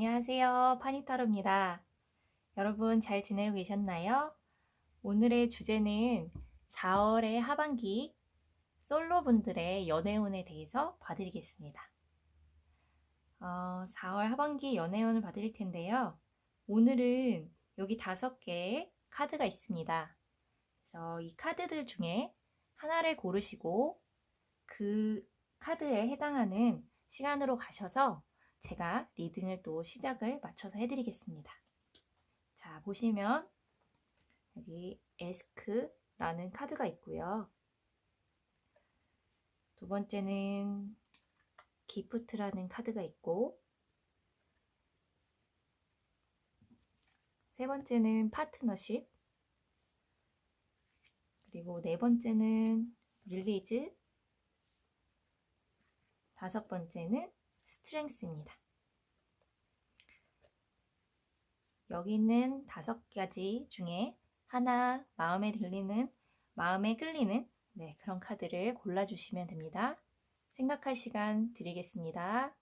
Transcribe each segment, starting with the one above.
안녕하세요. 파니타로입니다. 여러분 잘 지내고 계셨나요? 오늘의 주제는 4월의 하반기 솔로분들의 연애운에 대해서 봐드리겠습니다. 4월 하반기 연애운을 봐드릴 텐데요. 오늘은 여기 5개의 카드가 있습니다. 그래서 이 카드들 중에 하나를 고르시고 그 카드에 해당하는 시간으로 가셔서 제가 리딩을 또 시작을 맞춰서 해드리겠습니다. 자, 보시면 여기 에스크라는 카드가 있고요. 두 번째는 기프트라는 카드가 있고, 세 번째는 파트너십, 그리고 네 번째는 릴리즈, 다섯 번째는 스트렝스입니다. 여기 있는 5가지 중에 하나 마음에 끌리는 그런 카드를 골라주시면 됩니다. 생각할 시간 드리겠습니다.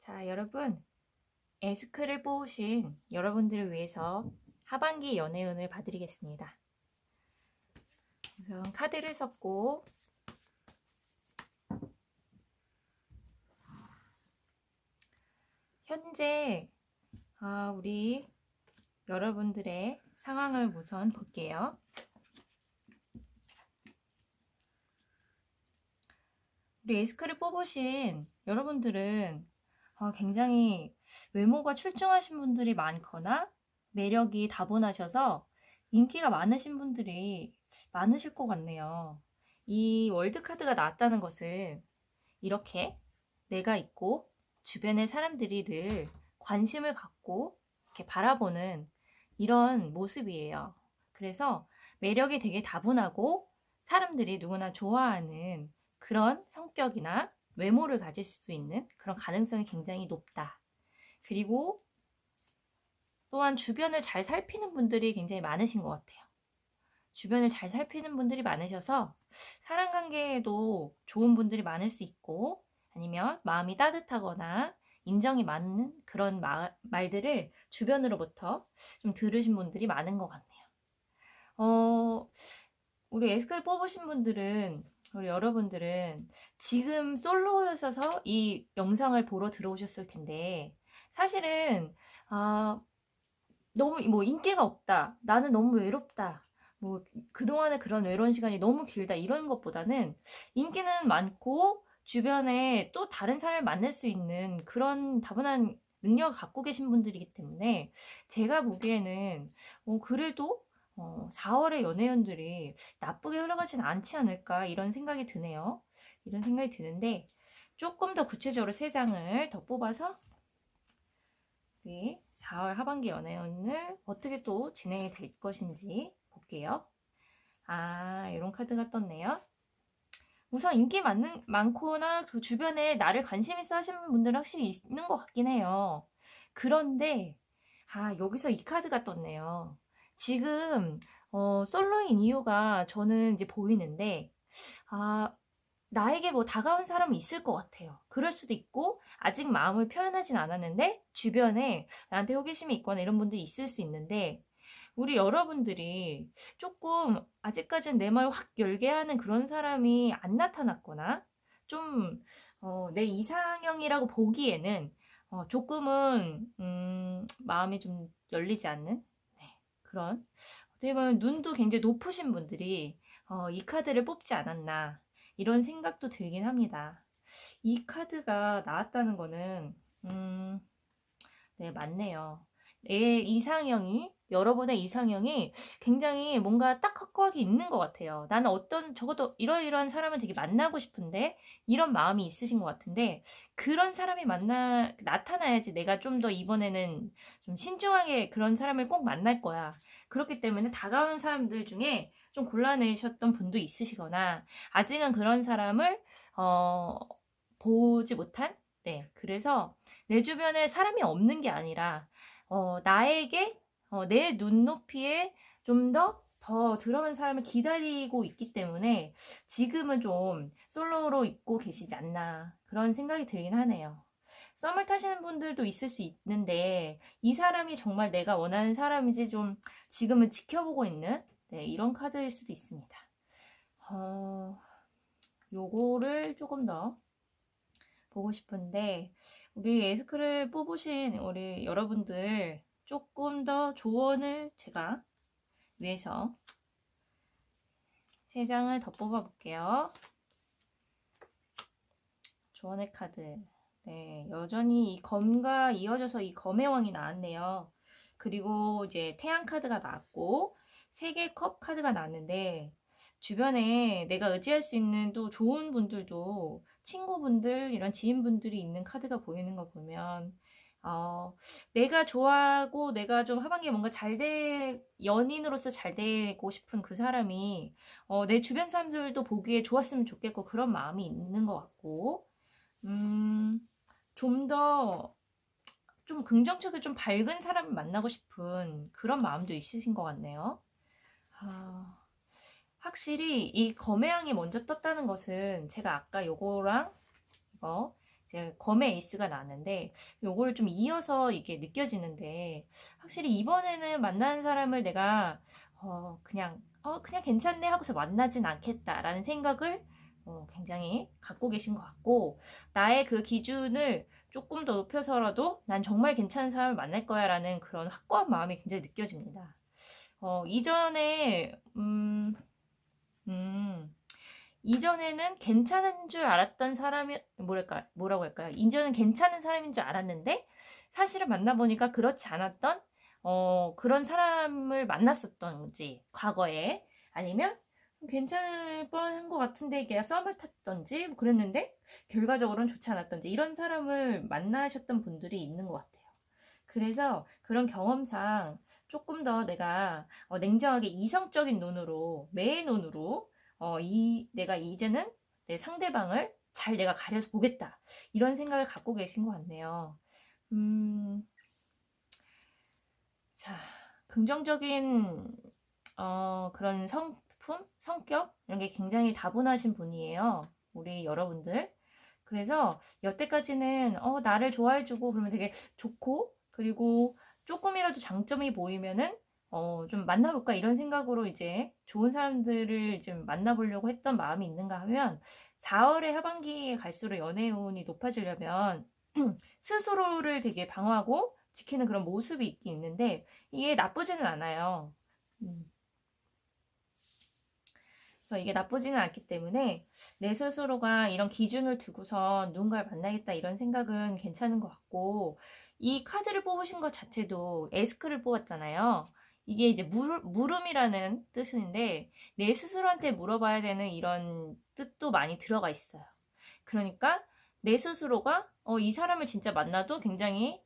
자, 여러분, 에스크를 뽑으신 여러분들을 위해서 하반기 연애운을 봐드리겠습니다. 우선 카드를 섞고 현재 우리 여러분들의 상황을 우선 볼게요. 우리 에스크를 뽑으신 여러분들은 굉장히 외모가 출중하신 분들이 많거나 매력이 다분하셔서 인기가 많으신 분들이 많으실 것 같네요. 이 월드카드가 나왔다는 것은 이렇게 내가 있고 주변의 사람들이 늘 관심을 갖고 이렇게 바라보는 이런 모습이에요. 그래서 매력이 되게 다분하고 사람들이 누구나 좋아하는 그런 성격이나 외모를 가질 수 있는 그런 가능성이 굉장히 높다. 그리고 또한 주변을 잘 살피는 분들이 굉장히 많으신 것 같아요. 주변을 잘 살피는 분들이 많으셔서 사랑관계에도 좋은 분들이 많을 수 있고, 아니면 마음이 따뜻하거나 인정이 많은 그런 말들을 주변으로부터 좀 들으신 분들이 많은 것 같네요. 우리 에스크를 뽑으신 분들은, 우리 여러분들은 지금 솔로여셔서 이 영상을 보러 들어오셨을 텐데, 사실은 너무 뭐 인기가 없다, 나는 너무 외롭다, 뭐 그동안의 그런 외로운 시간이 너무 길다, 이런 것보다는 인기는 많고 주변에 또 다른 사람을 만날 수 있는 그런 다분한 능력을 갖고 계신 분들이기 때문에 제가 보기에는 그래도 4월의 연애운들이 나쁘게 흘러가진 않지 않을까, 이런 생각이 드네요. 이런 생각이 드는데 조금 더 구체적으로 3장을 더 뽑아서 우리 4월 하반기 연애운을 어떻게 또 진행이 될 것인지 볼게요. 이런 카드가 떴네요. 우선 인기 많거나 그 주변에 나를 관심 있어 하시는 분들은 확실히 있는 것 같긴 해요. 그런데 여기서 이 카드가 떴네요. 지금 솔로인 이유가 저는 이제 보이는데 나에게 뭐 다가온 사람은 있을 것 같아요. 그럴 수도 있고 아직 마음을 표현하진 않았는데 주변에 나한테 호기심이 있거나 이런 분들이 있을 수 있는데, 우리 여러분들이 조금 아직까지는 내 말 확 열게 하는 그런 사람이 안 나타났거나 좀 내 이상형이라고 보기에는 조금은 마음이 좀 열리지 않는 그런, 어떻게 보면 눈도 굉장히 높으신 분들이 이 카드를 뽑지 않았나, 이런 생각도 들긴 합니다. 이 카드가 나왔다는 거는 네, 맞네요. 내 이상형이 여러분의 이상형이 굉장히 뭔가 딱 확고하게 있는 것 같아요. 나는 적어도 이러이러한 사람을 되게 만나고 싶은데, 이런 마음이 있으신 것 같은데, 그런 사람이 나타나야지 내가 좀 더 이번에는 좀 신중하게 그런 사람을 꼭 만날 거야. 그렇기 때문에 다가오는 사람들 중에 좀 골라내셨던 분도 있으시거나, 아직은 그런 사람을, 보지 못한? 네. 그래서 내 주변에 사람이 없는 게 아니라, 나에게, 내 눈높이에 좀 더 들어간 사람을 기다리고 있기 때문에 지금은 좀 솔로로 있고 계시지 않나 그런 생각이 들긴 하네요. 썸을 타시는 분들도 있을 수 있는데 이 사람이 정말 내가 원하는 사람인지 좀 지금은 지켜보고 있는 네, 이런 카드일 수도 있습니다. 요거를 조금 더 보고 싶은데 우리 에스크를 뽑으신 우리 여러분들 조금 더 조언을 제가 위해서 3장을 더 뽑아볼게요. 조언의 카드. 네, 여전히 이 검과 이어져서 이 검의 왕이 나왔네요. 그리고 이제 태양 카드가 나왔고 3개 컵 카드가 나왔는데 주변에 내가 의지할 수 있는 또 좋은 분들도 친구분들 이런 지인분들이 있는 카드가 보이는 거 보면 내가 좋아하고 내가 좀 하반기에 뭔가 연인으로서 잘 되고 싶은 그 사람이 내 주변 사람들도 보기에 좋았으면 좋겠고 그런 마음이 있는 것 같고 좀 더 좀 긍정적이고 좀 밝은 사람을 만나고 싶은 그런 마음도 있으신 것 같네요. 확실히 이 검의왕이 먼저 떴다는 것은 제가 아까 요거랑 이거 이제 검의 에이스가 나왔는데 요거를 좀 이어서 이게 느껴지는데 확실히 이번에는 만나는 사람을 내가 그냥 괜찮네 하고서 만나진 않겠다라는 생각을 굉장히 갖고 계신 것 같고 나의 그 기준을 조금 더 높여서라도 난 정말 괜찮은 사람을 만날 거야 라는 그런 확고한 마음이 굉장히 느껴집니다. 이전에는 괜찮은 줄 알았던 사람이 뭐라고 할까요? 이전은 괜찮은 사람인 줄 알았는데 사실을 만나보니까 그렇지 않았던 그런 사람을 만났었던지 과거에 아니면 괜찮을 뻔한 것 같은데 걔가 썸을 탔던지 뭐 그랬는데 결과적으로는 좋지 않았던지 이런 사람을 만나셨던 분들이 있는 것 같아요. 그래서 그런 경험상 조금 더 내가 냉정하게 이성적인 눈으로 매의 눈으로 내가 이제는 내 상대방을 잘 내가 가려서 보겠다 이런 생각을 갖고 계신 것 같네요. 자, 긍정적인 그런 성격 이런 게 굉장히 다분하신 분이에요. 우리 여러분들. 그래서 여태까지는 나를 좋아해주고 그러면 되게 좋고 그리고 조금이라도 장점이 보이면은 좀 만나볼까 이런 생각으로 이제 좋은 사람들을 좀 만나보려고 했던 마음이 있는가 하면 4월의 하반기에 갈수록 연애운이 높아지려면 스스로를 되게 방어하고 지키는 그런 모습이 있긴 있는데 이게 나쁘지는 않아요. 그래서 이게 나쁘지는 않기 때문에 내 스스로가 이런 기준을 두고선 누군가를 만나겠다 이런 생각은 괜찮은 것 같고 이 카드를 뽑으신 것 자체도 에스크를 뽑았잖아요. 이게 이제 물음이라는 뜻인데 내 스스로한테 물어봐야 되는 이런 뜻도 많이 들어가 있어요. 그러니까 내 스스로가 이 사람을 진짜 만나도 굉장히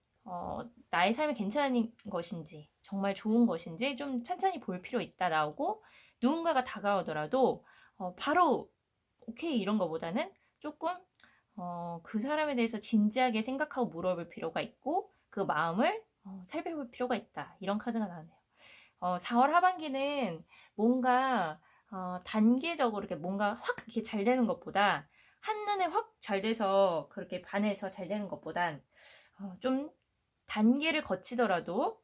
나의 삶이 괜찮은 것인지 정말 좋은 것인지 좀 찬찬히 볼 필요 있다 나오고 누군가가 다가오더라도 바로 오케이 이런 거보다는 조금 그 사람에 대해서 진지하게 생각하고 물어볼 필요가 있고 그 마음을 살펴볼 필요가 있다 이런 카드가 나오네요. 4월 하반기는 뭔가 단계적으로 이렇게 뭔가 확 이렇게 잘 되는 것보다 한눈에 확 잘 돼서 그렇게 반해서 잘 되는 것보단 좀 단계를 거치더라도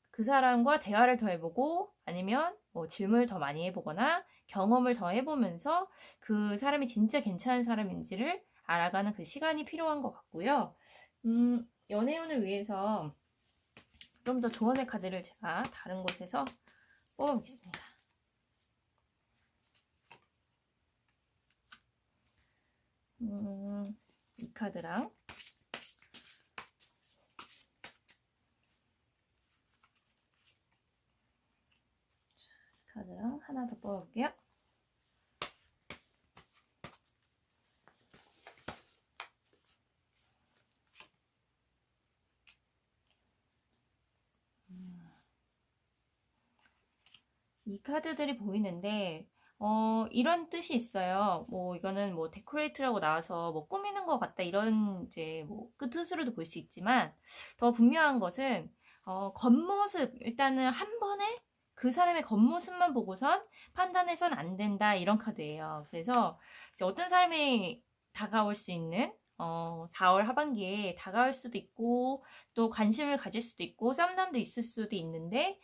그 사람과 대화를 더 해보고 아니면 뭐 질문을 더 많이 해보거나 경험을 더 해보면서 그 사람이 진짜 괜찮은 사람인지를 알아가는 그 시간이 필요한 것 같고요. 연애운을 위해서 좀 더 조언의 카드를 제가 다른 곳에서 뽑아보겠습니다. 이 카드랑 더 뽑아볼게요. 이 카드들이 보이는데, 이런 뜻이 있어요. 뭐, 이거는 뭐, 데코레이트라고 나와서 뭐, 꾸미는 것 같다. 이런, 이제, 뭐, 그 뜻으로도 볼 수 있지만, 더 분명한 것은, 겉모습, 일단은 한 번에 그 사람의 겉모습만 보고선 판단해선 안 된다. 이런 카드예요. 그래서, 이제 어떤 사람이 다가올 수 있는, 4월 하반기에 다가올 수도 있고, 또 관심을 가질 수도 있고, 썸남도 있을 수도 있는데,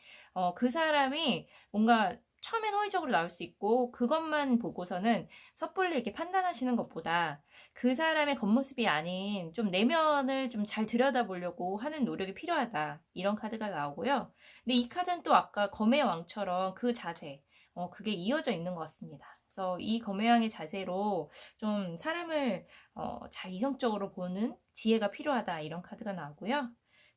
그 사람이 뭔가 처음엔 호의적으로 나올 수 있고 그것만 보고서는 섣불리 이렇게 판단하시는 것보다 그 사람의 겉모습이 아닌 좀 내면을 좀 잘 들여다보려고 하는 노력이 필요하다. 이런 카드가 나오고요. 근데 이 카드는 또 아까 검의 왕처럼 그 자세, 그게 이어져 있는 것 같습니다. 그래서 이 검의 왕의 자세로 좀 사람을 잘 이성적으로 보는 지혜가 필요하다. 이런 카드가 나오고요.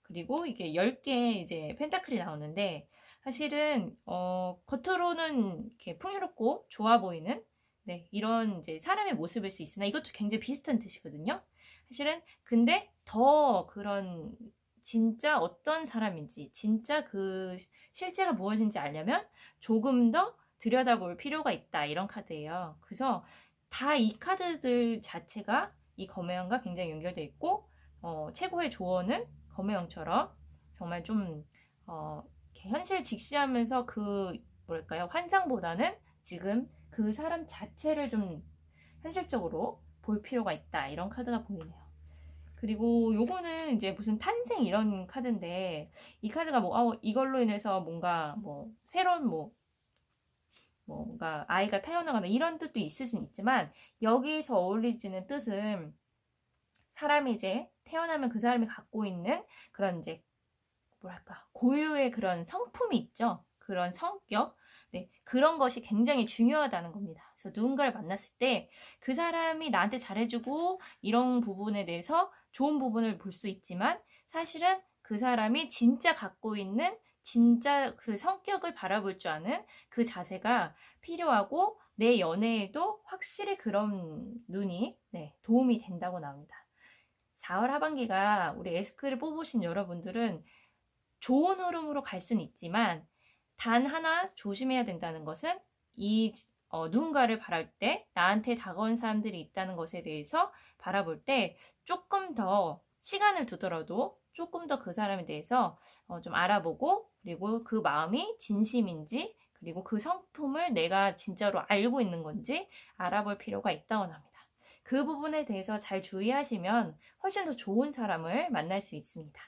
그리고 이게 10개 이제 펜타클이 나오는데 사실은 겉으로는 이렇게 풍요롭고 좋아 보이는 네, 이런 이제 사람의 모습일 수 있으나 이것도 굉장히 비슷한 뜻이거든요. 사실은 근데 더 그런 진짜 어떤 사람인지 진짜 그 실제가 무엇인지 알려면 조금 더 들여다볼 필요가 있다 이런 카드예요. 그래서 다 이 카드들 자체가 이 검의왕과 굉장히 연결돼 있고 최고의 조언은 검의왕처럼 정말 좀 현실 직시하면서 그 뭐랄까요 환상보다는 지금 그 사람 자체를 좀 현실적으로 볼 필요가 있다 이런 카드가 보이네요. 그리고 요거는 이제 무슨 탄생 이런 카드인데 이 카드가 뭐 이걸로 인해서 뭔가 뭐 새로운 뭐 뭔가 아이가 태어나거나 이런 뜻도 있을 수는 있지만 여기서 어울리지는 뜻은 사람이 이제 태어나면 그 사람이 갖고 있는 그런 이제 뭐랄까 고유의 그런 성품이 있죠. 그런 성격, 네, 그런 것이 굉장히 중요하다는 겁니다. 그래서 누군가를 만났을 때 그 사람이 나한테 잘해주고 이런 부분에 대해서 좋은 부분을 볼 수 있지만 사실은 그 사람이 진짜 갖고 있는 진짜 그 성격을 바라볼 줄 아는 그 자세가 필요하고 내 연애에도 확실히 그런 눈이 네, 도움이 된다고 나옵니다. 4월 하반기가 우리 에스크를 뽑으신 여러분들은 좋은 흐름으로 갈 수는 있지만 단 하나 조심해야 된다는 것은 이 누군가를 바랄 때 나한테 다가온 사람들이 있다는 것에 대해서 바라볼 때 조금 더 시간을 두더라도 조금 더 그 사람에 대해서 좀 알아보고 그리고 그 마음이 진심인지 그리고 그 성품을 내가 진짜로 알고 있는 건지 알아볼 필요가 있다고 합니다. 그 부분에 대해서 잘 주의하시면 훨씬 더 좋은 사람을 만날 수 있습니다.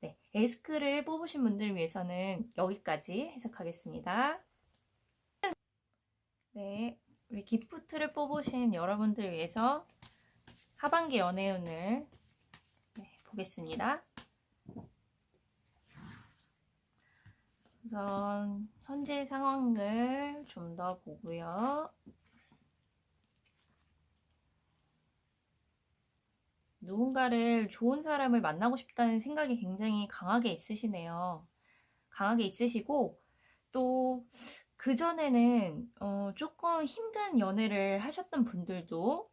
네, 에스크를 뽑으신 분들 위해서는 여기까지 해석하겠습니다. 네, 우리 기프트를 뽑으신 여러분들 위해서 하반기 연애운을 보겠습니다. 우선 현재 상황을 좀 더 보고요. 누군가를 좋은 사람을 만나고 싶다는 생각이 굉장히 강하게 있으시네요. 강하게 있으시고 또 그전에는 조금 힘든 연애를 하셨던 분들도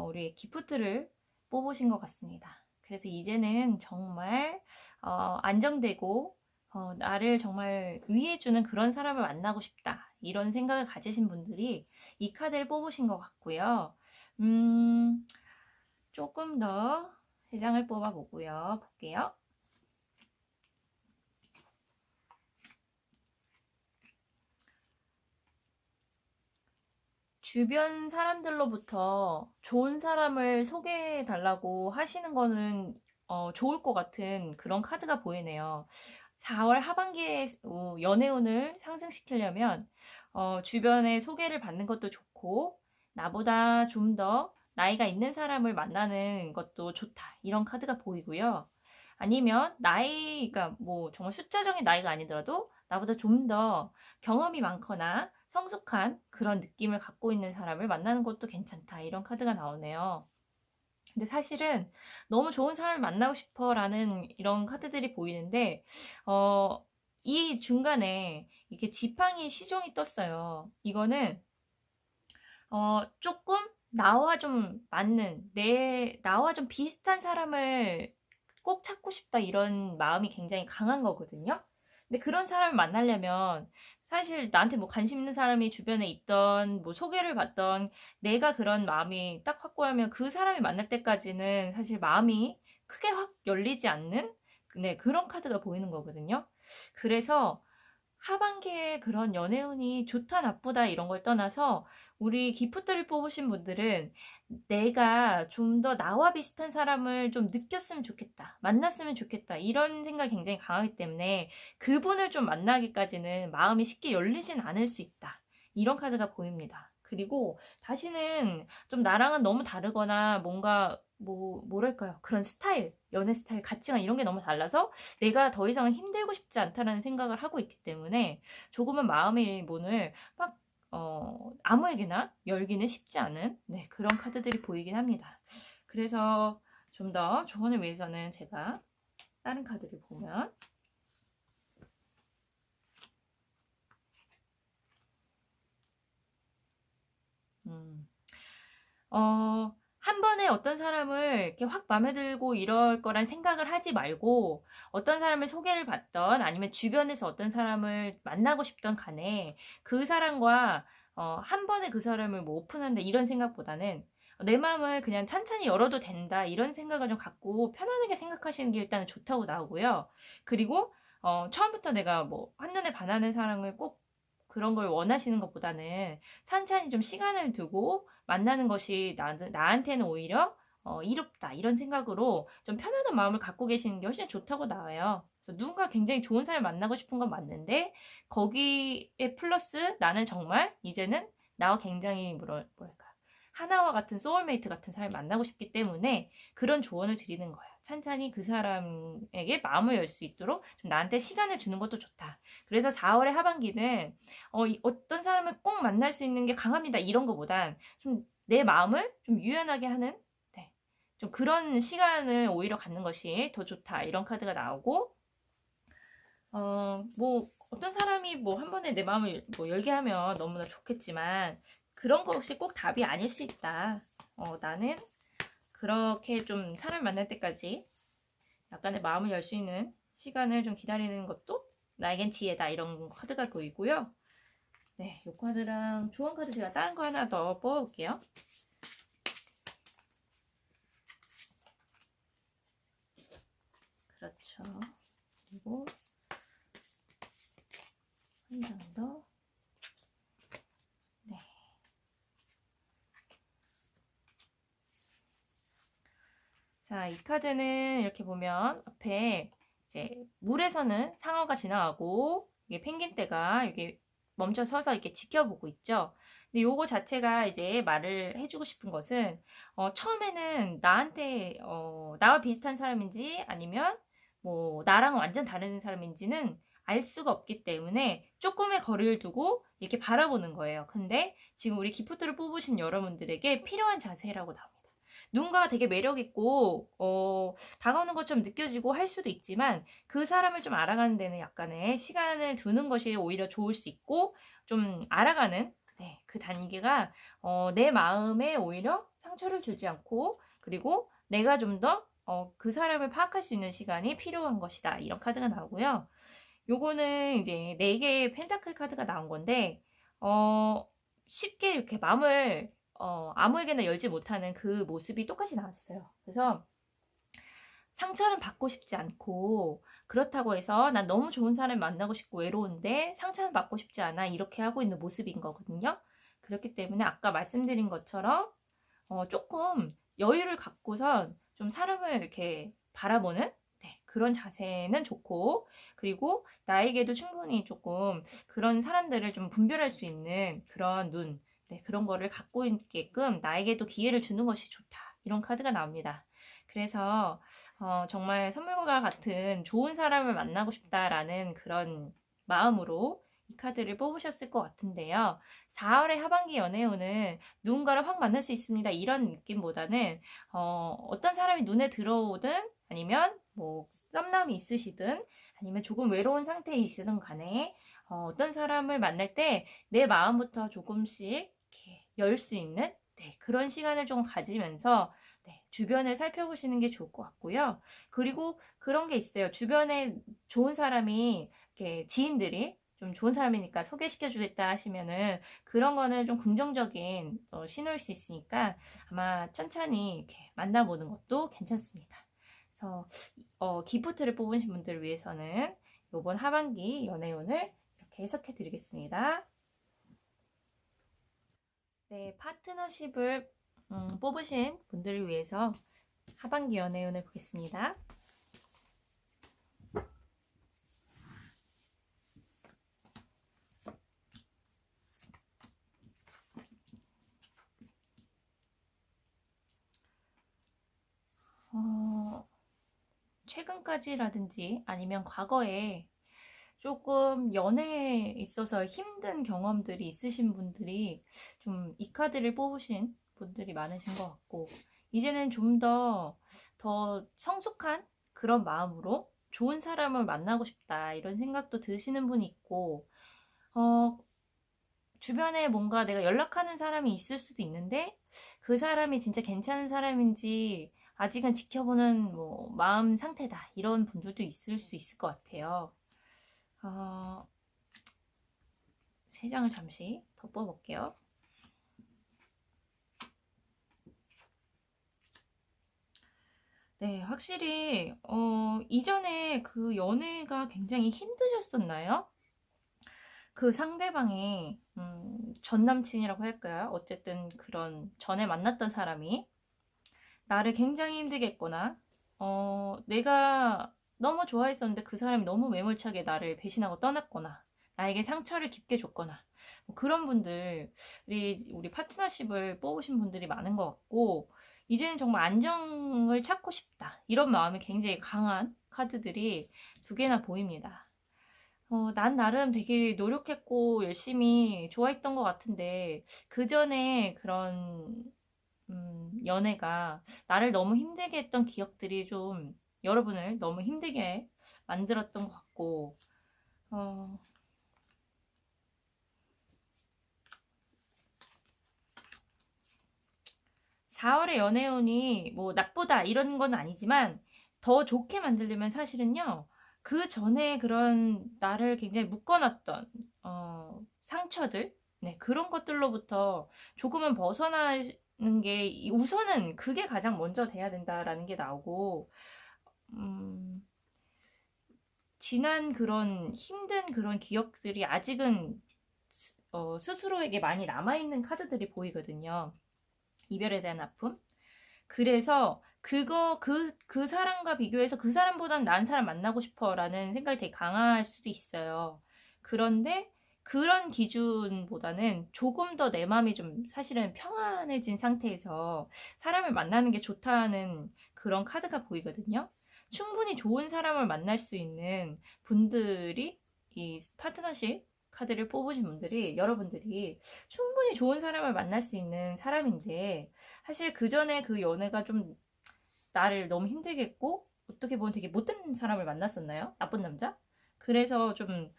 우리 기프트를 뽑으신 것 같습니다. 그래서 이제는 정말 안정되고 나를 정말 위해주는 그런 사람을 만나고 싶다. 이런 생각을 가지신 분들이 이 카드를 뽑으신 것 같고요. 조금 더 3장을 뽑아보고요. 볼게요. 주변 사람들로부터 좋은 사람을 소개해 달라고 하시는 거는 좋을 것 같은 그런 카드가 보이네요. 4월 하반기에 연애운을 상승시키려면 주변에 소개를 받는 것도 좋고 나보다 좀 더 나이가 있는 사람을 만나는 것도 좋다. 이런 카드가 보이고요. 아니면 나이가 뭐 정말 숫자적인 나이가 아니더라도 나보다 좀 더 경험이 많거나 성숙한 그런 느낌을 갖고 있는 사람을 만나는 것도 괜찮다. 이런 카드가 나오네요. 근데 사실은 너무 좋은 사람을 만나고 싶어라는 이런 카드들이 보이는데, 이 중간에 이렇게 지팡이 시종이 떴어요. 이거는 조금 나와 좀 맞는, 나와 좀 비슷한 사람을 꼭 찾고 싶다 이런 마음이 굉장히 강한 거거든요. 근데 그런 사람을 만나려면 사실 나한테 뭐 관심 있는 사람이 주변에 있던 뭐 소개를 받던 내가 그런 마음이 딱 확고하면 그 사람이 만날 때까지는 사실 마음이 크게 확 열리지 않는 네, 그런 카드가 보이는 거거든요. 그래서 하반기에 그런 연애운이 좋다 나쁘다 이런 걸 떠나서 우리 기프트를 뽑으신 분들은 내가 좀 더 나와 비슷한 사람을 좀 느꼈으면 좋겠다. 만났으면 좋겠다. 이런 생각이 굉장히 강하기 때문에 그분을 좀 만나기까지는 마음이 쉽게 열리진 않을 수 있다. 이런 카드가 보입니다. 그리고 다시는 좀 나랑은 너무 다르거나 뭔가 뭐랄까요. 그런 스타일, 연애 스타일, 가치관 이런 게 너무 달라서 내가 더 이상은 힘들고 싶지 않다는 생각을 하고 있기 때문에 조금은 마음의 문을 막 아무에게나 열기는 쉽지 않은 네, 그런 카드들이 보이긴 합니다. 그래서 좀 더 조언을 위해서는 제가 다른 카드를 보면 음, 한 번에 어떤 사람을 이렇게 확 마음에 들고 이럴 거란 생각을 하지 말고 어떤 사람을 소개를 받던 아니면 주변에서 어떤 사람을 만나고 싶던 간에 그 사람과 한 번에 그 사람을 뭐 오픈한다 이런 생각보다는 내 마음을 그냥 찬찬히 열어도 된다 이런 생각을 좀 갖고 편안하게 생각하시는 게 일단은 좋다고 나오고요. 그리고 처음부터 내가 뭐 한눈에 반하는 사람을 꼭 그런 걸 원하시는 것보다는 찬찬히 좀 시간을 두고 만나는 것이 나한테는 오히려 이롭다 이런 생각으로 좀 편안한 마음을 갖고 계시는 게 훨씬 좋다고 나와요. 그래서 누군가 굉장히 좋은 사람을 만나고 싶은 건 맞는데 거기에 플러스 나는 정말 이제는 나와 굉장히 뭐랄까 하나와 같은 소울메이트 같은 사람을 만나고 싶기 때문에 그런 조언을 드리는 거예요. 찬찬히 그 사람에게 마음을 열 수 있도록 좀 나한테 시간을 주는 것도 좋다. 그래서 4월의 하반기는 어떤 사람을 꼭 만날 수 있는 게 강합니다. 이런 거보단 좀 내 마음을 좀 유연하게 하는 네. 좀 그런 시간을 오히려 갖는 것이 더 좋다. 이런 카드가 나오고 뭐 어떤 사람이 뭐 한 번에 내 마음을 뭐 열게 하면 너무나 좋겠지만 그런 것이 꼭 답이 아닐 수 있다. 나는 그렇게 좀 사람을 만날 때까지 약간의 마음을 열 수 있는 시간을 좀 기다리는 것도 나에겐 지혜다. 이런 카드가 보이고요. 네, 이 카드랑 조언 카드 제가 다른 거 하나 더 뽑아볼게요. 그렇죠. 그리고 한 장 더. 네. 자, 이 카드는 이렇게 보면 앞에 이제 물에서는 상어가 지나가고 이게 펭귄떼가 이게 멈춰 서서 이렇게 지켜보고 있죠. 근데 요거 자체가 이제 말을 해주고 싶은 것은 처음에는 나한테 나와 비슷한 사람인지 아니면 뭐 나랑 완전 다른 사람인지는 알 수가 없기 때문에 조금의 거리를 두고 이렇게 바라보는 거예요. 근데 지금 우리 기프트를 뽑으신 여러분들에게 필요한 자세라고 나옵니다. 누군가가 되게 매력있고, 다가오는 것처럼 느껴지고 할 수도 있지만, 그 사람을 좀 알아가는 데는 약간의 시간을 두는 것이 오히려 좋을 수 있고, 좀 알아가는, 네, 그 단계가, 내 마음에 오히려 상처를 주지 않고, 그리고 내가 좀 더, 그 사람을 파악할 수 있는 시간이 필요한 것이다. 이런 카드가 나오고요. 요거는 이제 4개의 펜타클 카드가 나온 건데, 쉽게 이렇게 마음을 아무에게나 열지 못하는 그 모습이 똑같이 나왔어요. 그래서 상처는 받고 싶지 않고 그렇다고 해서 난 너무 좋은 사람을 만나고 싶고 외로운데 상처는 받고 싶지 않아 이렇게 하고 있는 모습인 거거든요. 그렇기 때문에 아까 말씀드린 것처럼 조금 여유를 갖고선 좀 사람을 이렇게 바라보는 네, 그런 자세는 좋고 그리고 나에게도 충분히 조금 그런 사람들을 좀 분별할 수 있는 그런 눈 네, 그런 거를 갖고 있게끔 나에게도 기회를 주는 것이 좋다. 이런 카드가 나옵니다. 그래서 정말 선물과 같은 좋은 사람을 만나고 싶다라는 그런 마음으로 이 카드를 뽑으셨을 것 같은데요. 4월의 하반기 연애운은 누군가를 확 만날 수 있습니다. 이런 느낌보다는 어떤 사람이 눈에 들어오든 아니면 뭐 썸남이 있으시든 아니면 조금 외로운 상태이시든 간에 어떤 사람을 만날 때 내 마음부터 조금씩 이렇게 열 수 있는 그런 시간을 좀 가지면서 주변을 살펴보시는 게 좋을 것 같고요. 그리고 그런 게 있어요. 주변에 좋은 사람이 이렇게 지인들이 좀 좋은 사람이니까 소개시켜 주겠다 하시면은 그런 거는 좀 긍정적인 신호일 수 있으니까 아마 천천히 이렇게 만나보는 것도 괜찮습니다. 그래서 기프트를 뽑으신 분들을 위해서는 이번 하반기 연애운을 이렇게 해석해 드리겠습니다. 네, 파트너십을 뽑으신 분들을 위해서 하반기 연애운을 보겠습니다. 최근까지라든지 아니면 과거에 조금 연애에 있어서 힘든 경험들이 있으신 분들이 좀 이 카드를 뽑으신 분들이 많으신 것 같고, 이제는 좀 더 성숙한 그런 마음으로 좋은 사람을 만나고 싶다 이런 생각도 드시는 분이 있고, 어, 주변에 뭔가 내가 연락하는 사람이 있을 수도 있는데 그 사람이 진짜 괜찮은 사람인지 아직은 지켜보는 뭐 마음 상태다 이런 분들도 있을 수 있을 것 같아요. 어, 세 장을 잠시 더 뽑아볼게요. 네, 확실히 이전에 그 연애가 굉장히 힘드셨었나요? 그 상대방이 전 남친이라고 할까요? 어쨌든 그런 전에 만났던 사람이 나를 굉장히 힘들게 했거나 내가 너무 좋아했었는데 그 사람이 너무 매몰차게 나를 배신하고 떠났거나 나에게 상처를 깊게 줬거나 뭐 그런 분들이 우리 파트너십을 뽑으신 분들이 많은 것 같고, 이제는 정말 안정을 찾고 싶다 이런 마음이 굉장히 강한 카드들이 두 개나 보입니다. 난 나름 되게 노력했고 열심히 좋아했던 것 같은데 그 전에 그런 연애가 나를 너무 힘들게 했던 기억들이 좀 여러분을 너무 힘들게 만들었던 것 같고, 어, 4월의 연애운이 뭐 나쁘다 이런 건 아니지만 더 좋게 만들려면 사실은요, 그 전에 그런 나를 굉장히 묶어놨던 상처들, 네, 그런 것들로부터 조금은 벗어나는 게 우선은 그게 가장 먼저 돼야 된다라는 게 나오고, 음, 지난 그런 힘든 그런 기억들이 아직은 스스로에게 많이 남아있는 카드들이 보이거든요. 이별에 대한 아픔. 그래서 그 사람과 비교해서 그 사람보단 나은 사람 만나고 싶어 라는 생각이 되게 강할 수도 있어요. 그런데 그런 기준보다는 조금 더 내 마음이 좀 사실은 평안해진 상태에서 사람을 만나는 게 좋다는 그런 카드가 보이거든요. 충분히 좋은 사람을 만날 수 있는 분들이 이 파트너십 카드를 뽑으신 분들이 여러분들이 충분히 좋은 사람을 만날 수 있는 사람인데, 사실 그 전에 그 연애가 좀 나를 너무 힘들게 했고 어떻게 보면 되게 못된 사람을 만났었나요? 나쁜 남자? 그래서 좀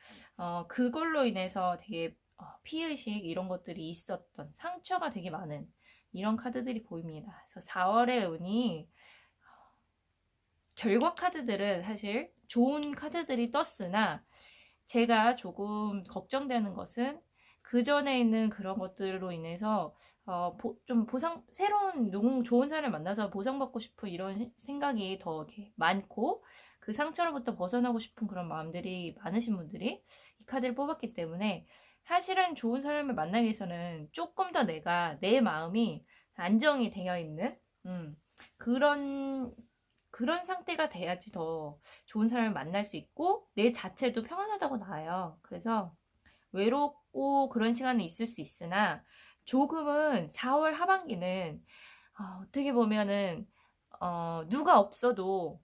그걸로 인해서 되게 피의식 이런 것들이 있었던 상처가 되게 많은 이런 카드들이 보입니다. 그래서 4월의 운이 결과 카드들은 사실 좋은 카드들이 떴으나 제가 조금 걱정되는 것은 그 전에 있는 그런 것들로 인해서 좀 새로운 좋은 사람을 만나서 보상받고 싶은 이런 생각이 더 이렇게 많고, 그 상처로부터 벗어나고 싶은 그런 마음들이 많으신 분들이 이 카드를 뽑았기 때문에 사실은 좋은 사람을 만나기 위해서는 조금 더 내 마음이 안정이 되어 있는 그런 그런 상태가 돼야지 더 좋은 사람을 만날 수 있고 내 자체도 평안하다고 나와요. 그래서 외롭고 그런 시간이 있을 수 있으나 조금은 4월 하반기는 어떻게 보면은 누가 없어도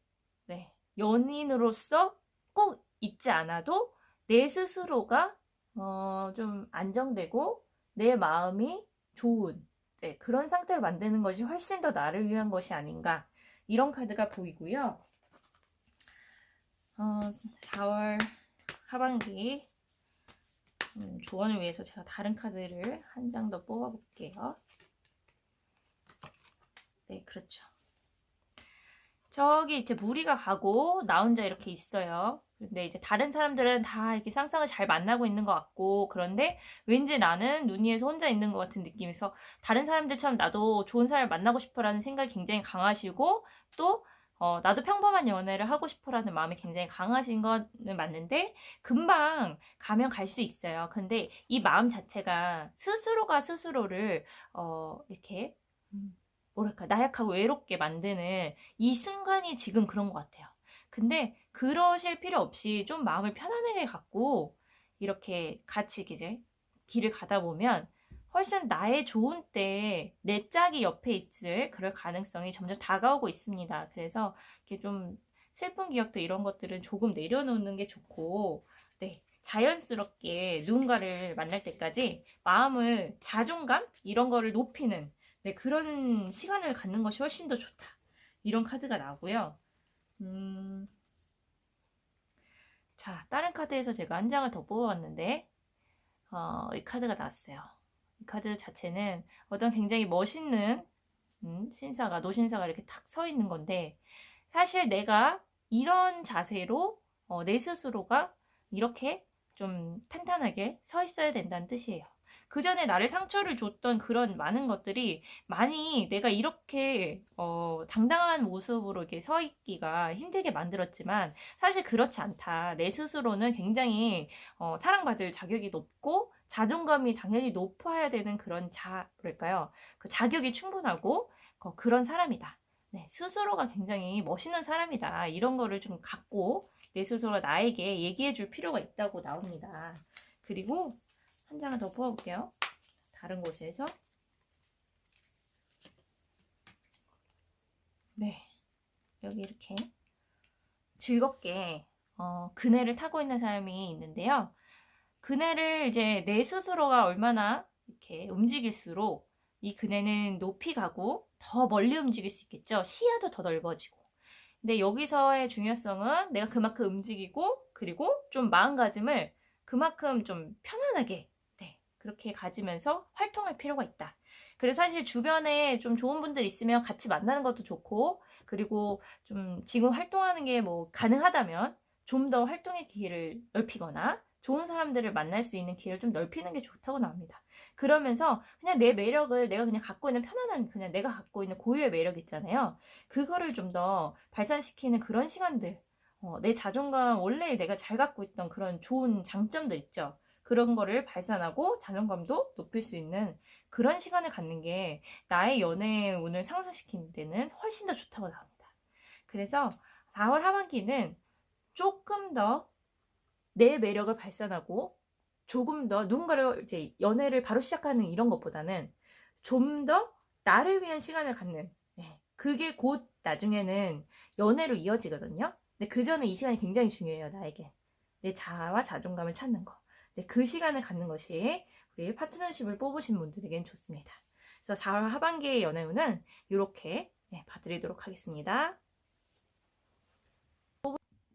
네, 연인으로서 꼭 있지 않아도 내 스스로가 좀 안정되고 내 마음이 좋은 그런 상태를 만드는 것이 훨씬 더 나를 위한 것이 아닌가 이런 카드가 보이고요. 4월 하반기 조언을 위해서 제가 다른 카드를 한 장 더 뽑아볼게요. 네, 그렇죠. 저기 이제 무리가 가고 나 혼자 이렇게 있어요. 근데 이제 다른 사람들은 다 이렇게 쌍쌍을 잘 만나고 있는 것 같고, 그런데 왠지 나는 눈 위에서 혼자 있는 것 같은 느낌에서 다른 사람들처럼 나도 좋은 사람을 만나고 싶어라는 생각이 굉장히 강하시고, 또 나도 평범한 연애를 하고 싶어라는 마음이 굉장히 강하신 건 맞는데 금방 가면 갈 수 있어요. 근데 이 마음 자체가 스스로가 스스로를 이렇게 뭐랄까 나약하고 외롭게 만드는 이 순간이 지금 그런 것 같아요. 근데 그러실 필요 없이 좀 마음을 편안하게 갖고 이렇게 같이 이제 길을 가다 보면 훨씬 나의 좋은 때에 내 짝이 옆에 있을 그럴 가능성이 점점 다가오고 있습니다. 그래서 이렇게 좀 슬픈 기억들 이런 것들은 조금 내려놓는 게 좋고, 네. 자연스럽게 누군가를 만날 때까지 마음을 자존감 이런 거를 높이는, 네, 그런 시간을 갖는 것이 훨씬 더 좋다. 이런 카드가 나오고요. 자, 다른 카드에서 제가 한 장을 더 뽑아봤는데, 이 카드가 나왔어요. 이 카드 자체는 어떤 굉장히 멋있는 신사가, 노신사가 이렇게 탁 서 있는 건데, 사실 내가 이런 자세로 내 스스로가 이렇게 좀 탄탄하게 서 있어야 된다는 뜻이에요. 그 전에 나를 상처를 줬던 그런 많은 것들이 많이 내가 이렇게 당당한 모습으로 이렇게 서 있기가 힘들게 만들었지만 사실 그렇지 않다. 내 스스로는 굉장히 사랑받을 자격이 높고 자존감이 당연히 높아야 되는 그런 뭐랄까요? 그 자격이 충분하고 그런 사람이다. 네, 스스로가 굉장히 멋있는 사람이다. 이런 거를 좀 갖고 내 스스로가 나에게 얘기해 줄 필요가 있다고 나옵니다. 그리고 한 장을 더 뽑아볼게요. 다른 곳에서. 네, 여기 이렇게 즐겁게 그네를 타고 있는 사람이 있는데요. 그네를 이제 내 스스로가 얼마나 이렇게 움직일수록 이 그네는 높이 가고 더 멀리 움직일 수 있겠죠. 시야도 더 넓어지고. 근데 여기서의 중요성은 내가 그만큼 움직이고 그리고 좀 마음가짐을 그만큼 좀 편안하게, 네, 그렇게 가지면서 활동할 필요가 있다. 그래서 사실 주변에 좀 좋은 분들 있으면 같이 만나는 것도 좋고, 그리고 좀 지금 활동하는 게 뭐 가능하다면 좀 더 활동의 기회를 넓히거나 좋은 사람들을 만날 수 있는 기회를 좀 넓히는 게 좋다고 나옵니다. 그러면서 그냥 내 매력을 내가 그냥 갖고 있는 편안한, 그냥 내가 갖고 있는 고유의 매력 있잖아요. 그거를 좀 더 발산시키는 그런 시간들, 내 자존감, 원래 내가 잘 갖고 있던 그런 좋은 장점들 있죠. 그런 거를 발산하고 자존감도 높일 수 있는 그런 시간을 갖는 게 나의 연애의 운을 상승시키는 데는 훨씬 더 좋다고 나옵니다. 그래서 4월 하반기는 조금 더 내 매력을 발산하고 조금 더 누군가를 이제 연애를 바로 시작하는 이런 것보다는 좀 더 나를 위한 시간을 갖는, 네, 그게 곧 나중에는 연애로 이어지거든요. 근데 그 전에 이 시간이 굉장히 중요해요, 나에게. 내 자아와 자존감을 찾는 거. 그 시간을 갖는 것이 우리 파트너십을 뽑으신 분들에겐 좋습니다. 그래서 4월 하반기의 연애운은 이렇게 봐드리도록 하겠습니다.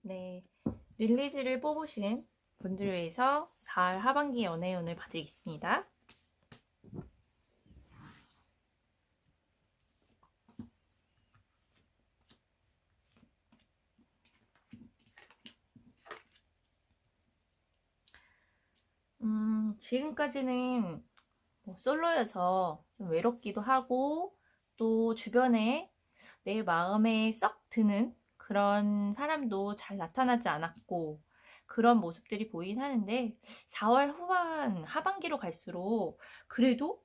네, 릴리즈를 뽑으신 분들을 위해서 4월 하반기 연애운을 봐드리겠습니다. 지금까지는 뭐 솔로여서 좀 외롭기도 하고 또 주변에 내 마음에 썩 드는 그런 사람도 잘 나타나지 않았고 그런 모습들이 보이긴 하는데 4월 후반 하반기로 갈수록 그래도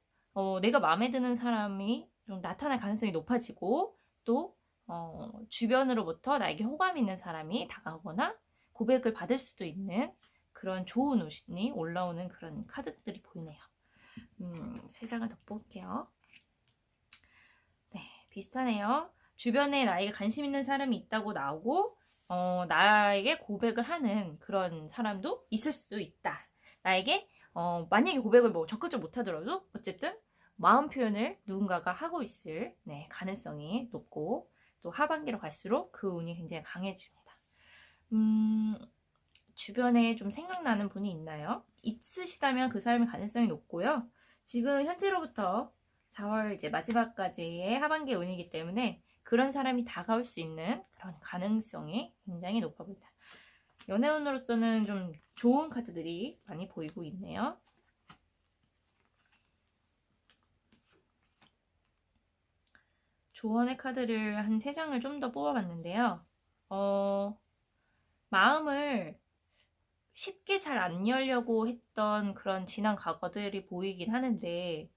내가 마음에 드는 사람이 좀 나타날 가능성이 높아지고 또 주변으로부터 나에게 호감 있는 사람이 다가오거나 고백을 받을 수도 있는 그런 좋은 운이 올라오는 그런 카드들이 보이네요. 3장을 더 볼게요. 네, 비슷하네요. 주변에 나에게 관심 있는 사람이 있다고 나오고 나에게 고백을 하는 그런 사람도 있을 수 있다. 나에게 만약에 고백을 뭐 적극적으로 못하더라도 어쨌든 마음 표현을 누군가가 하고 있을 가능성이 높고 또 하반기로 갈수록 그 운이 굉장히 강해집니다. 주변에 좀 생각나는 분이 있나요? 있으시다면 그 사람의 가능성이 높고요. 지금 현재로부터 4월 이제 마지막까지의 하반기 운이기 때문에 그런 사람이 다가올 수 있는 그런 가능성이 굉장히 높아 보인다. 연애운으로서는 좀 좋은 카드들이 많이 보이고 있네요. 조언의 카드를 한 3장을 좀 더 뽑아봤는데요. 마음을 쉽게 잘 안 열려고 했던 그런 지난 과거들이 보이긴 하는데,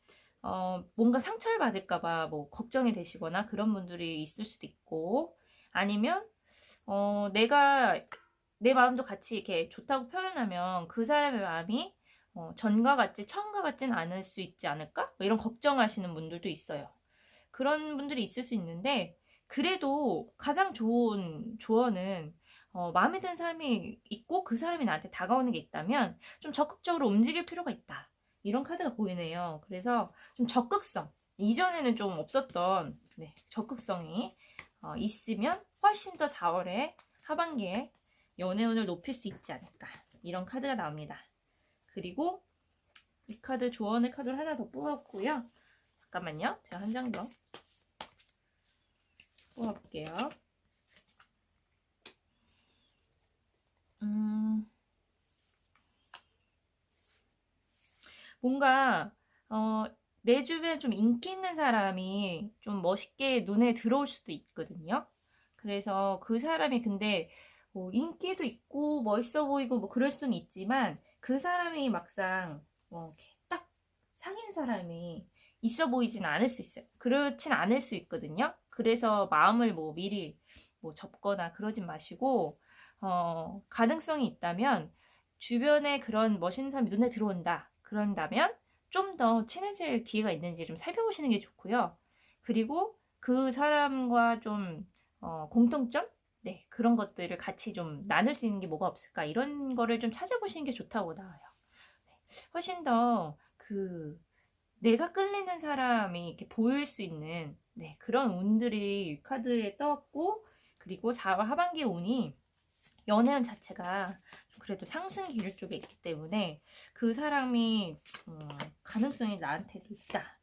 뭔가 상처를 받을까봐 뭐 걱정이 되시거나 그런 분들이 있을 수도 있고, 아니면, 내가, 내 마음도 같이 이렇게 좋다고 표현하면 그 사람의 마음이 전과 같지, 처음과 같진 않을 수 있지 않을까? 뭐 이런 걱정하시는 분들도 있어요. 그런 분들이 있을 수 있는데, 그래도 가장 좋은 조언은 마음에 드는 사람이 있고 그 사람이 나한테 다가오는 게 있다면 좀 적극적으로 움직일 필요가 있다. 이런 카드가 보이네요. 그래서 좀 적극성, 이전에는 좀 없었던 적극성이 있으면 훨씬 더 4월에 하반기에 연애운을 높일 수 있지 않을까. 이런 카드가 나옵니다. 그리고 이 카드 조언의 카드를 하나 더 뽑았고요. 잠깐만요. 제가 한 장 더 뽑아볼게요. 뭔가 내 주변에 좀 인기 있는 사람이 좀 멋있게 눈에 들어올 수도 있거든요. 그래서 그 사람이 근데 뭐 인기도 있고 멋있어 보이고 뭐 그럴 수는 있지만 그 사람이 막상 뭐 이렇게 딱 사귄 사람이 있어 보이진 않을 수 있어요. 그렇진 않을 수 있거든요. 그래서 마음을 뭐 미리 뭐 접거나 그러진 마시고 가능성이 있다면 주변에 그런 멋있는 사람이 눈에 들어온다. 그런다면 좀 더 친해질 기회가 있는지 좀 살펴보시는 게 좋고요. 그리고 그 사람과 좀 공통점? 네, 그런 것들을 같이 좀 나눌 수 있는 게 뭐가 없을까? 이런 거를 좀 찾아보시는 게 좋다고 나와요. 네, 훨씬 더 내가 끌리는 사람이 이렇게 보일 수 있는 그런 운들이 카드에 떠왔고, 그리고 4월 하반기 운이 연애운 자체가 그래도 상승 기류 쪽에 있기 때문에 그 사람이 가능성이 나한테도 있다.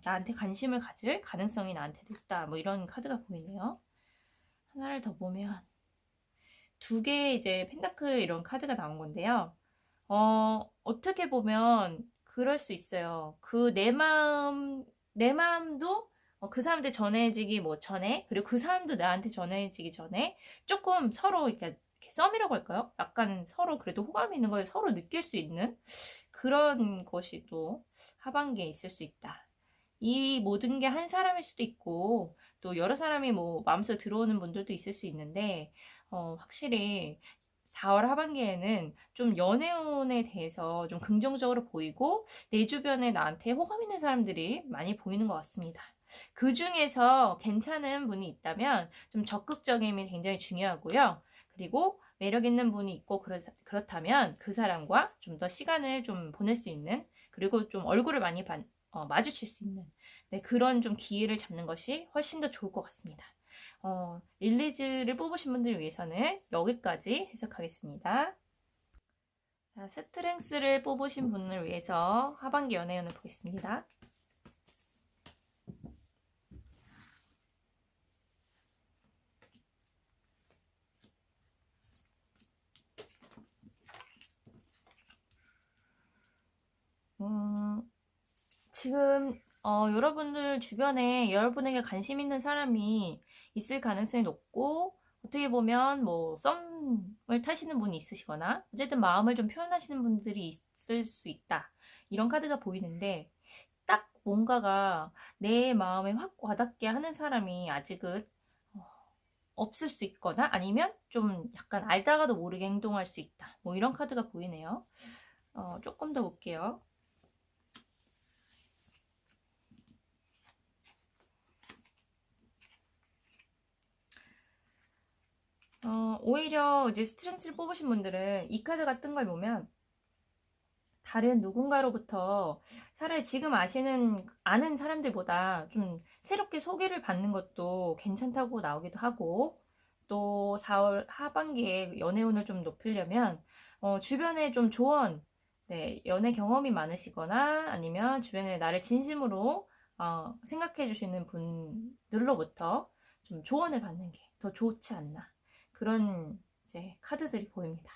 나한테 관심을 가질 가능성이 나한테도 있다. 뭐 이런 카드가 보이네요. 하나를 더 보면 2개 이제 펜타클 이런 카드가 나온 건데요. 어떻게 보면 그럴 수 있어요. 내 마음도 그 사람한테 전해지기 뭐 전에, 그리고 그 사람도 나한테 전해지기 전에 조금 서로 이렇게 썸이라고 할까요? 약간 서로 그래도 호감이 있는 걸 서로 느낄 수 있는 그런 것이 또 하반기에 있을 수 있다. 이 모든 게 한 사람일 수도 있고, 또 여러 사람이 뭐 마음속에 들어오는 분들도 있을 수 있는데, 확실히 4월 하반기에는 좀 연애운에 대해서 좀 긍정적으로 보이고 내 주변에 나한테 호감 있는 사람들이 많이 보이는 것 같습니다. 그 중에서 괜찮은 분이 있다면 좀 적극적임이 굉장히 중요하고요. 그리고 매력 있는 분이 있고 그렇다면 그 사람과 좀 더 시간을 좀 보낼 수 있는, 그리고 좀 얼굴을 많이 마주칠 수 있는 그런 좀 기회를 잡는 것이 훨씬 더 좋을 것 같습니다. 릴리즈를 뽑으신 분들을 위해서는 여기까지 해석하겠습니다. 자, 스트렝스를 뽑으신 분을 위해서 하반기 연애운을 보겠습니다. 지금 여러분들 주변에 여러분에게 관심 있는 사람이 있을 가능성이 높고, 어떻게 보면 뭐 썸을 타시는 분이 있으시거나 어쨌든 마음을 좀 표현하시는 분들이 있을 수 있다. 이런 카드가 보이는데, 딱 뭔가가 내 마음에 확 와닿게 하는 사람이 아직은 없을 수 있거나, 아니면 좀 약간 알다가도 모르게 행동할 수 있다. 뭐 이런 카드가 보이네요. 조금 더 볼게요. 오히려 이제 스트렝스를 뽑으신 분들은 이 카드가 뜬 걸 보면 다른 누군가로부터 차라리 지금 아는 사람들보다 좀 새롭게 소개를 받는 것도 괜찮다고 나오기도 하고, 또 4월 하반기에 연애운을 좀 높이려면 주변에 좀 조언, 네, 연애 경험이 많으시거나 아니면 주변에 나를 진심으로 생각해 주시는 분들로부터 좀 조언을 받는 게 더 좋지 않나. 그런 이제 카드들이 보입니다.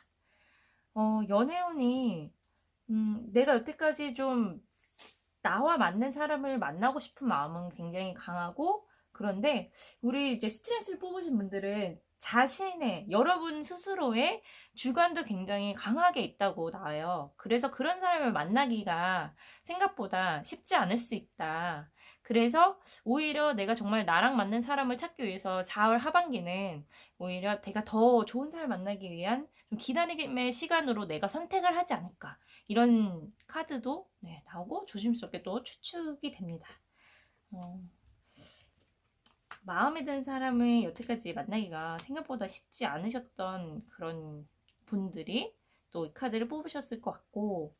연애운이 내가 여태까지 좀 나와 맞는 사람을 만나고 싶은 마음은 굉장히 강하고, 그런데 우리 이제 스트레스를 뽑으신 분들은 자신의, 여러분 스스로의 주관도 굉장히 강하게 있다고 나와요. 그래서 그런 사람을 만나기가 생각보다 쉽지 않을 수 있다. 그래서 오히려 내가 정말 나랑 맞는 사람을 찾기 위해서 4월 하반기는 오히려 내가 더 좋은 사람을 만나기 위한 좀 기다림의 시간으로 내가 선택을 하지 않을까. 이런 카드도 나오고 조심스럽게 또 추측이 됩니다. 마음에 드는 사람을 여태까지 만나기가 생각보다 쉽지 않으셨던 그런 분들이 또 이 카드를 뽑으셨을 것 같고,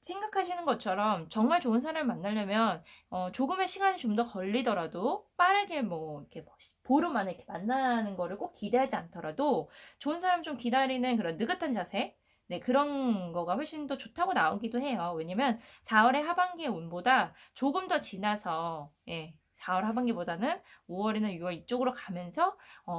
생각하시는 것처럼 정말 좋은 사람을 만나려면 조금의 시간이 좀 더 걸리더라도 빠르게 이렇게 보름 안에 이렇게 만나는 거를 꼭 기대하지 않더라도 좋은 사람 좀 기다리는 그런 느긋한 자세, 네, 그런 거가 훨씬 더 좋다고 나오기도 해요. 왜냐면 4월의 하반기의 운보다 조금 더 지나서, 4월 하반기보다는 5월이나 6월 이쪽으로 가면서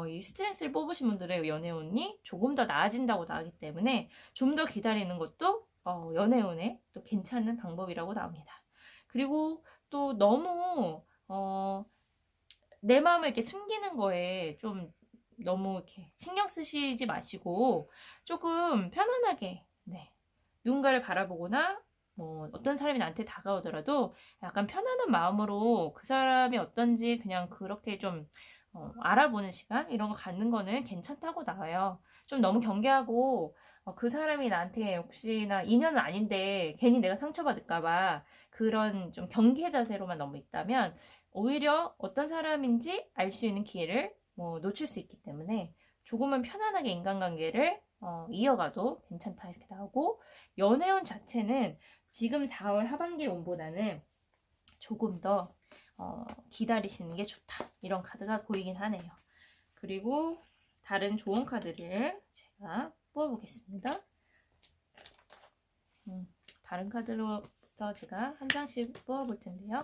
이 스트레스를 뽑으신 분들의 연애운이 조금 더 나아진다고 나오기 때문에 좀 더 기다리는 것도 연애운에 또 괜찮은 방법이라고 나옵니다. 그리고 또 너무 내 마음을 이렇게 숨기는 거에 좀 너무 이렇게 신경 쓰시지 마시고 조금 편안하게, 누군가를 바라보거나 어떤 사람이 나한테 다가오더라도 약간 편안한 마음으로 그 사람이 어떤지 그냥 그렇게 좀 알아보는 시간 이런 거 갖는 거는 괜찮다고 나와요. 좀 너무 경계하고 그 사람이 나한테 혹시나 인연은 아닌데 괜히 내가 상처받을까봐 그런 좀 경계 자세로만 너무 있다면 오히려 어떤 사람인지 알 수 있는 기회를 놓칠 수 있기 때문에 조금은 편안하게 인간관계를 이어가도 괜찮다 이렇게 나오고, 연애운 자체는 지금 4월 하반기 운보다는 조금 더 기다리시는 게 좋다 이런 카드가 보이긴 하네요. 그리고 다른 좋은 카드를 제가 뽑아보겠습니다. 다른 카드로부터 제가 한 장씩 뽑아볼 텐데요.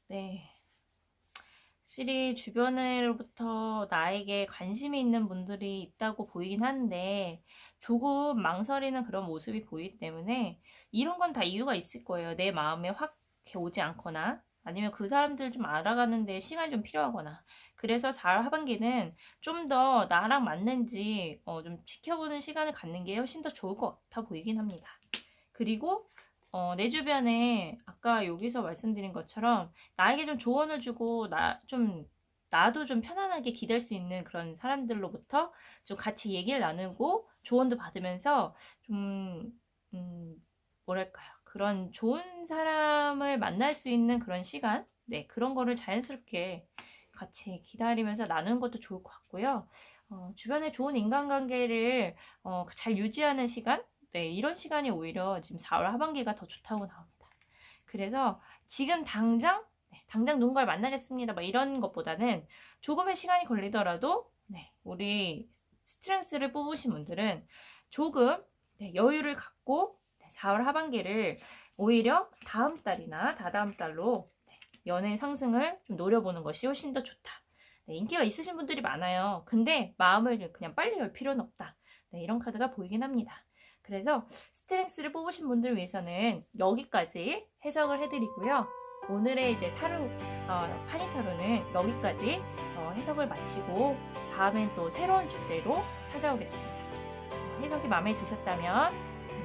네. 확실히 주변으로부터 나에게 관심이 있는 분들이 있다고 보이긴 한데 조금 망설이는 그런 모습이 보이기 때문에 이런 건 다 이유가 있을 거예요. 내 마음에 확 이렇게 오지 않거나 아니면 그 사람들 좀 알아가는데 시간이 좀 필요하거나, 그래서 4월 하반기는 좀 더 나랑 맞는지 좀 지켜보는 시간을 갖는 게 훨씬 더 좋을 것 같아 보이긴 합니다. 그리고 내 주변에 아까 여기서 말씀드린 것처럼 나에게 좀 조언을 주고 나도 좀 편안하게 기댈 수 있는 그런 사람들로부터 좀 같이 얘기를 나누고 조언도 받으면서 좀 뭐랄까요, 그런 좋은 사람을 만날 수 있는 그런 시간, 네, 그런 거를 자연스럽게 같이 기다리면서 나누는 것도 좋을 것 같고요. 주변에 좋은 인간관계를 잘 유지하는 시간, 네, 이런 시간이 오히려 지금 4월 하반기가 더 좋다고 나옵니다. 그래서 지금 당장 누군가를 만나겠습니다 막 이런 것보다는 조금의 시간이 걸리더라도 우리 스트레스를 뽑으신 분들은 조금 여유를 갖고 4월 하반기를 오히려 다음 달이나 다다음 달로 연애 상승을 좀 노려보는 것이 훨씬 더 좋다. 인기가 있으신 분들이 많아요. 근데 마음을 그냥 빨리 열 필요는 없다. 이런 카드가 보이긴 합니다. 그래서 스트렝스를 뽑으신 분들 위해서는 여기까지 해석을 해드리고요. 오늘의 이제 파니타로는 여기까지 해석을 마치고 다음엔 또 새로운 주제로 찾아오겠습니다. 해석이 마음에 드셨다면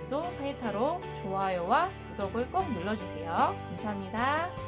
오늘도 파니타로 좋아요와 구독을 꼭 눌러주세요. 감사합니다.